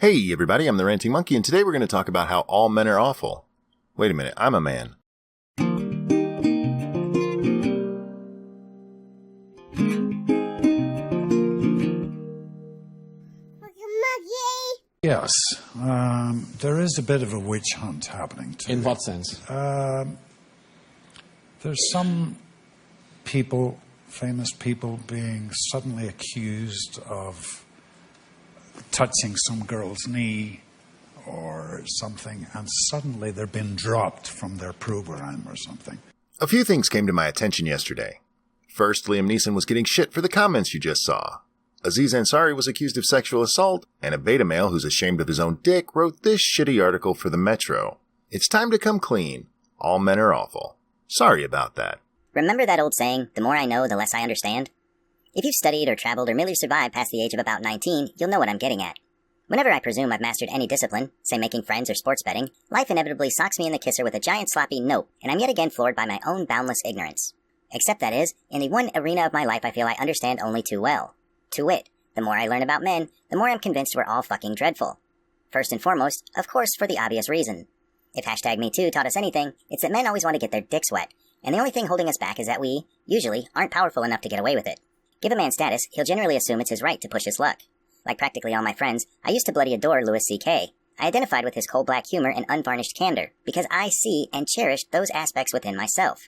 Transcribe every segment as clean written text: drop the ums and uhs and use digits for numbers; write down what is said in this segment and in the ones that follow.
Hey everybody, I'm the Ranting Monkey, and today we're going to talk about how all men are awful. Wait a minute, I'm a man. Yes, there is a bit of a witch hunt happening too. In what sense? There's some people, famous people, being suddenly accused of touching some girl's knee or something, and suddenly they're being dropped from their program or something. A few things came to my attention yesterday. First, Liam Neeson was getting shit for the comments you just saw. Aziz Ansari was accused of sexual assault, and a beta male who's ashamed of his own dick wrote this shitty article for the Metro. It's time to come clean. All men are awful. Sorry about that. Remember that old saying, the more I know, the less I understand? If you've studied or traveled or merely survived past the age of about 19, you'll know what I'm getting at. Whenever I presume I've mastered any discipline, say making friends or sports betting, life inevitably socks me in the kisser with a giant sloppy nope, and I'm yet again floored by my own boundless ignorance. Except that is, in the one arena of my life I feel I understand only too well. To wit, the more I learn about men, the more I'm convinced we're all fucking dreadful. First and foremost, of course, for the obvious reason. If #MeToo taught us anything, it's that men always want to get their dicks wet, and the only thing holding us back is that we, usually, aren't powerful enough to get away with it. Give a man status, he'll generally assume it's his right to push his luck. Like practically all my friends, I used to bloody adore Louis C.K. I identified with his cold black humor and unvarnished candor, because I see and cherish those aspects within myself.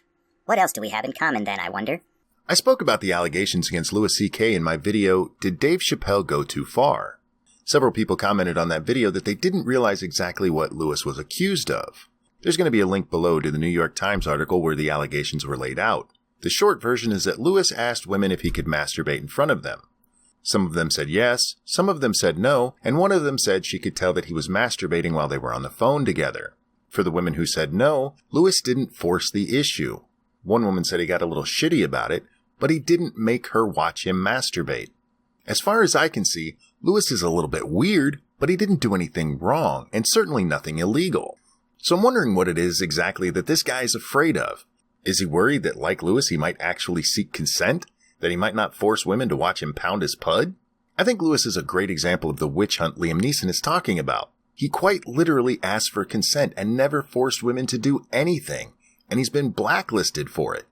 What else do we have in common then, I wonder? I spoke about the allegations against Louis C.K. in my video, Did Dave Chappelle Go Too Far? Several people commented on that video that they didn't realize exactly what Louis was accused of. There's going to be a link below to the New York Times article where the allegations were laid out. The short version is that Louis asked women if he could masturbate in front of them. Some of them said yes, some of them said no, and one of them said she could tell that he was masturbating while they were on the phone together. For the women who said no, Louis didn't force the issue. One woman said he got a little shitty about it, but he didn't make her watch him masturbate. As far as I can see, Louis is a little bit weird, but he didn't do anything wrong, and certainly nothing illegal. So I'm wondering what it is exactly that this guy is afraid of. Is he worried that, like Louis, he might actually seek consent? That he might not force women to watch him pound his pud? I think Louis is a great example of the witch hunt Liam Neeson is talking about. He quite literally asked for consent and never forced women to do anything, and he's been blacklisted for it.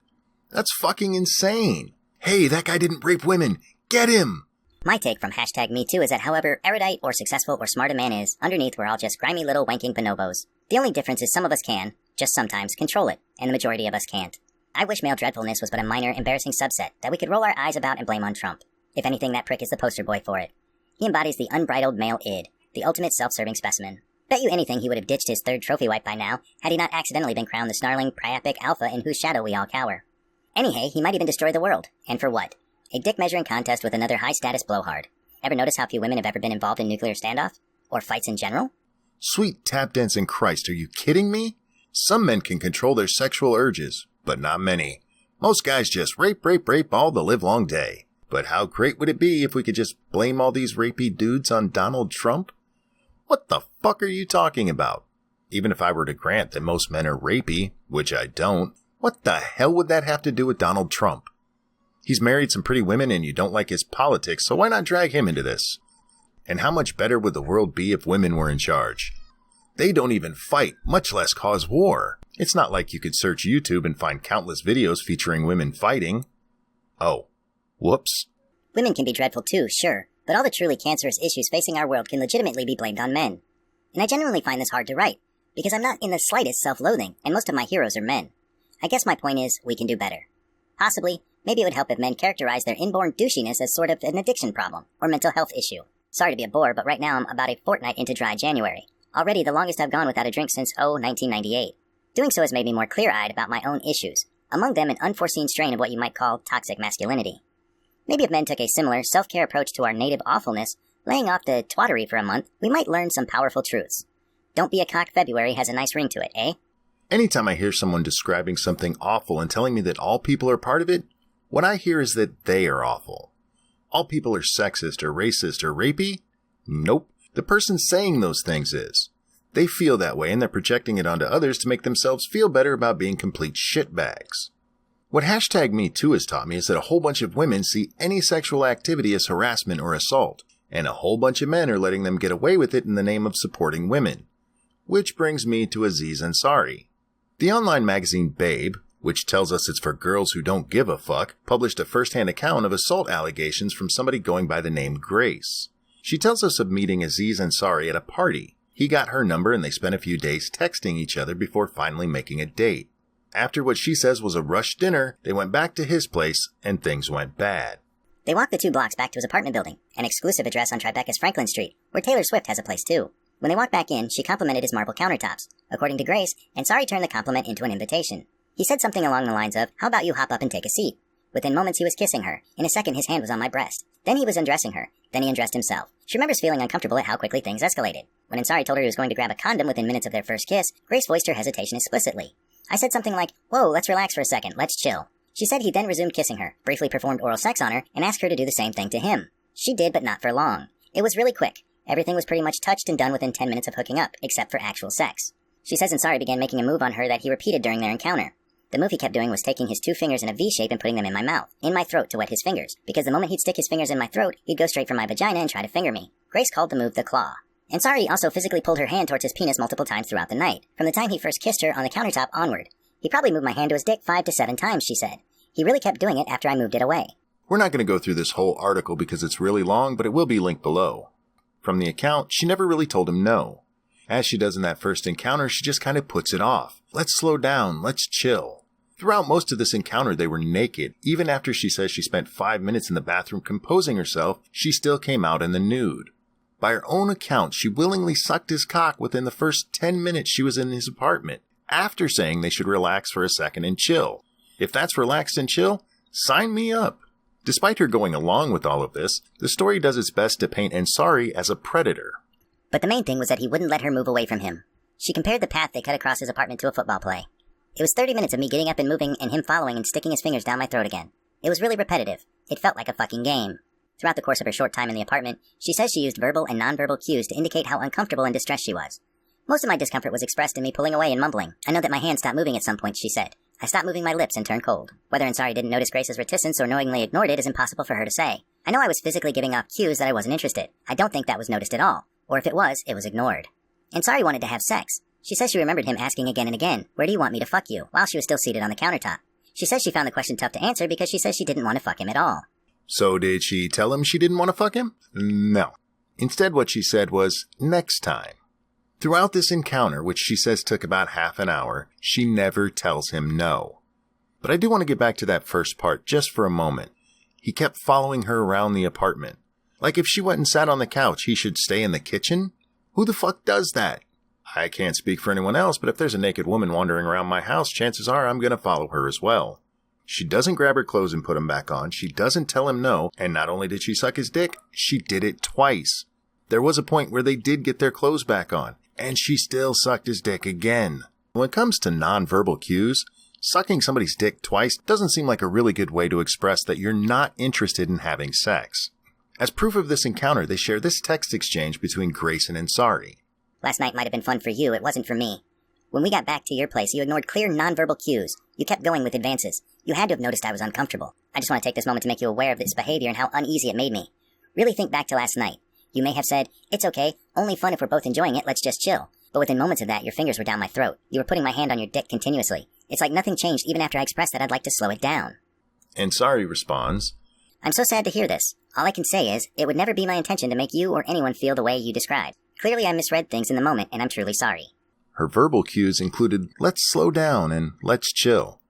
That's fucking insane. Hey, that guy didn't rape women. Get him! My take from #MeToo is that however erudite or successful or smart a man is, underneath we're all just grimy little wanking bonobos. The only difference is some of us can, just sometimes, control it, and the majority of us can't. I wish male dreadfulness was but a minor, embarrassing subset that we could roll our eyes about and blame on Trump. If anything, that prick is the poster boy for it. He embodies the unbridled male id, the ultimate self-serving specimen. Bet you anything he would have ditched his third trophy wife by now, had he not accidentally been crowned the snarling, priapic alpha in whose shadow we all cower. Anyhow, he might even destroy the world. And for what? A dick-measuring contest with another high-status blowhard. Ever notice how few women have ever been involved in nuclear standoff? Or fights in general? Sweet tap-dancing Christ, are you kidding me? Some men can control their sexual urges, but not many. Most guys just rape all the livelong day. But how great would it be if we could just blame all these rapey dudes on Donald Trump? What the fuck are you talking about? Even if I were to grant that most men are rapey, which I don't, what the hell would that have to do with Donald Trump? He's married some pretty women and you don't like his politics, so why not drag him into this? And how much better would the world be if women were in charge? They don't even fight, much less cause war. It's not like you could search YouTube and find countless videos featuring women fighting. Oh, whoops. Women can be dreadful too, sure, but all the truly cancerous issues facing our world can legitimately be blamed on men. And I genuinely find this hard to write, because I'm not in the slightest self-loathing, and most of my heroes are men. I guess my point is, we can do better. Possibly, maybe it would help if men characterize their inborn douchiness as sort of an addiction problem, or mental health issue. Sorry to be a bore, but right now I'm about a fortnight into dry January. Already the longest I've gone without a drink since, 1998. Doing so has made me more clear-eyed about my own issues, among them an unforeseen strain of what you might call toxic masculinity. Maybe if men took a similar self-care approach to our native awfulness, laying off the twattery for a month, we might learn some powerful truths. Don't be a cock February has a nice ring to it, eh? Anytime I hear someone describing something awful and telling me that all people are part of it, what I hear is that they are awful. All people are sexist or racist or rapey? Nope. The person saying those things is. They feel that way and they're projecting it onto others to make themselves feel better about being complete shitbags. What #MeToo has taught me is that a whole bunch of women see any sexual activity as harassment or assault, and a whole bunch of men are letting them get away with it in the name of supporting women. Which brings me to Aziz Ansari. The online magazine Babe, which tells us it's for girls who don't give a fuck, published a first-hand account of assault allegations from somebody going by the name Grace. She tells us of meeting Aziz Ansari at a party. He got her number and they spent a few days texting each other before finally making a date. After what she says was a rushed dinner, they went back to his place and things went bad. They walked the 2 blocks back to his apartment building, an exclusive address on Tribeca's Franklin Street, where Taylor Swift has a place too. When they walked back in, she complimented his marble countertops. According to Grace, Ansari turned the compliment into an invitation. He said something along the lines of, "How about you hop up and take a seat?" Within moments he was kissing her. In a second his hand was on my breast. Then he was undressing her. Then he undressed himself. She remembers feeling uncomfortable at how quickly things escalated. When Ansari told her he was going to grab a condom within minutes of their first kiss, Grace voiced her hesitation explicitly. I said something like, "Whoa, let's relax for a second, let's chill." She said he then resumed kissing her, briefly performed oral sex on her, and asked her to do the same thing to him. She did, but not for long. It was really quick. Everything was pretty much touched and done within 10 minutes of hooking up, except for actual sex. She says Ansari began making a move on her that he repeated during their encounter. The move he kept doing was taking his 2 fingers in a V shape and putting them in my mouth, in my throat to wet his fingers, because the moment he'd stick his fingers in my throat, he'd go straight for my vagina and try to finger me. Grace called the move the claw. Ansari also physically pulled her hand towards his penis multiple times throughout the night, from the time he first kissed her on the countertop onward. He probably moved my hand to his dick 5 to 7 times, she said. He really kept doing it after I moved it away. We're not going to go through this whole article because it's really long, but it will be linked below. From the account, she never really told him no. As she does in that first encounter, she just kind of puts it off. Let's slow down, let's chill. Throughout most of this encounter, they were naked. Even after she says she spent 5 minutes in the bathroom composing herself, she still came out in the nude. By her own account, she willingly sucked his cock within the first 10 minutes she was in his apartment, after saying they should relax for a second and chill. If that's relaxed and chill, sign me up. Despite her going along with all of this, the story does its best to paint Ansari as a predator. But the main thing was that he wouldn't let her move away from him. She compared the path they cut across his apartment to a football play. It was 30 minutes of me getting up and moving and him following and sticking his fingers down my throat again. It was really repetitive. It felt like a fucking game. Throughout the course of her short time in the apartment, she says she used verbal and nonverbal cues to indicate how uncomfortable and distressed she was. Most of my discomfort was expressed in me pulling away and mumbling. I know that my hand stopped moving at some point, she said. I stopped moving my lips and turned cold. Whether Ansari didn't notice Grace's reticence or knowingly ignored it is impossible for her to say. I know I was physically giving off cues that I wasn't interested. I don't think that was noticed at all. Or if it was ignored. Ansari wanted to have sex. She says she remembered him asking again and again, "Where do you want me to fuck you?" while she was still seated on the countertop. She says she found the question tough to answer because she says she didn't want to fuck him at all. So did she tell him she didn't want to fuck him? No. Instead, what she said was, next time. Throughout this encounter, which she says took about half an hour, she never tells him no. But I do want to get back to that first part just for a moment. He kept following her around the apartment. Like if she went and sat on the couch, he should stay in the kitchen? Who the fuck does that? I can't speak for anyone else, but if there's a naked woman wandering around my house, chances are I'm going to follow her as well. She doesn't grab her clothes and put them back on. She doesn't tell him no. And not only did she suck his dick, she did it twice. There was a point where they did get their clothes back on, and she still sucked his dick again. When it comes to nonverbal cues, sucking somebody's dick twice doesn't seem like a really good way to express that you're not interested in having sex. As proof of this encounter, they share this text exchange between Grace and Ansari. Last night might have been fun for you, it wasn't for me. When we got back to your place, you ignored clear nonverbal cues. You kept going with advances. You had to have noticed I was uncomfortable. I just want to take this moment to make you aware of this behavior and how uneasy it made me. Really think back to last night. You may have said, "It's okay, only fun if we're both enjoying it, let's just chill." But within moments of that, your fingers were down my throat. You were putting my hand on your dick continuously. It's like nothing changed even after I expressed that I'd like to slow it down. Ansari responds, I'm so sad to hear this. All I can say is, it would never be my intention to make you or anyone feel the way you described. Clearly I misread things in the moment, and I'm truly sorry. Her verbal cues included, let's slow down and let's chill.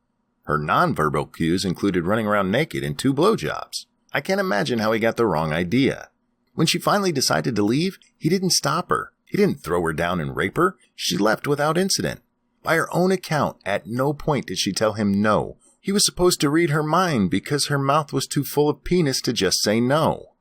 Her nonverbal cues included running around naked and 2 blowjobs. I can't imagine how he got the wrong idea. When she finally decided to leave, he didn't stop her. He didn't throw her down and rape her. She left without incident. By her own account, at no point did she tell him no. He was supposed to read her mind because her mouth was too full of penis to just say no.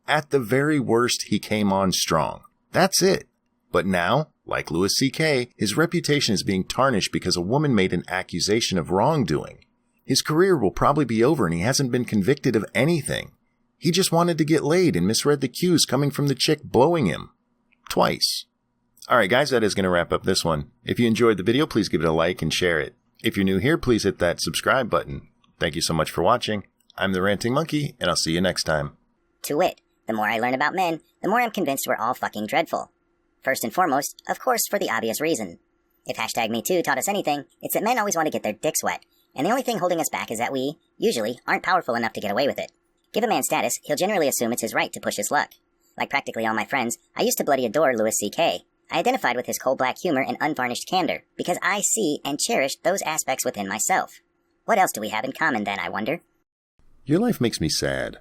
At the very worst, he came on strong. That's it. But now, like Louis C.K., his reputation is being tarnished because a woman made an accusation of wrongdoing. His career will probably be over and he hasn't been convicted of anything. He just wanted to get laid and misread the cues coming from the chick blowing him. Twice. Alright guys, that is going to wrap up this one. If you enjoyed the video, please give it a like and share it. If you're new here, please hit that subscribe button. Thank you so much for watching. I'm the Ranting Monkey, and I'll see you next time. To wit, The more I learn about men, the more I'm convinced we're all fucking dreadful. First and foremost, of course, for the obvious reason. If #MeToo taught us anything, it's that men always want to get their dicks wet, and the only thing holding us back is that we, usually, aren't powerful enough to get away with it. Give a man status, he'll generally assume it's his right to push his luck. Like practically all my friends, I used to bloody adore Louis C.K. I identified with his coal-black humor and unvarnished candor, because I see and cherish those aspects within myself. What else do we have in common then, I wonder? Your life makes me sad.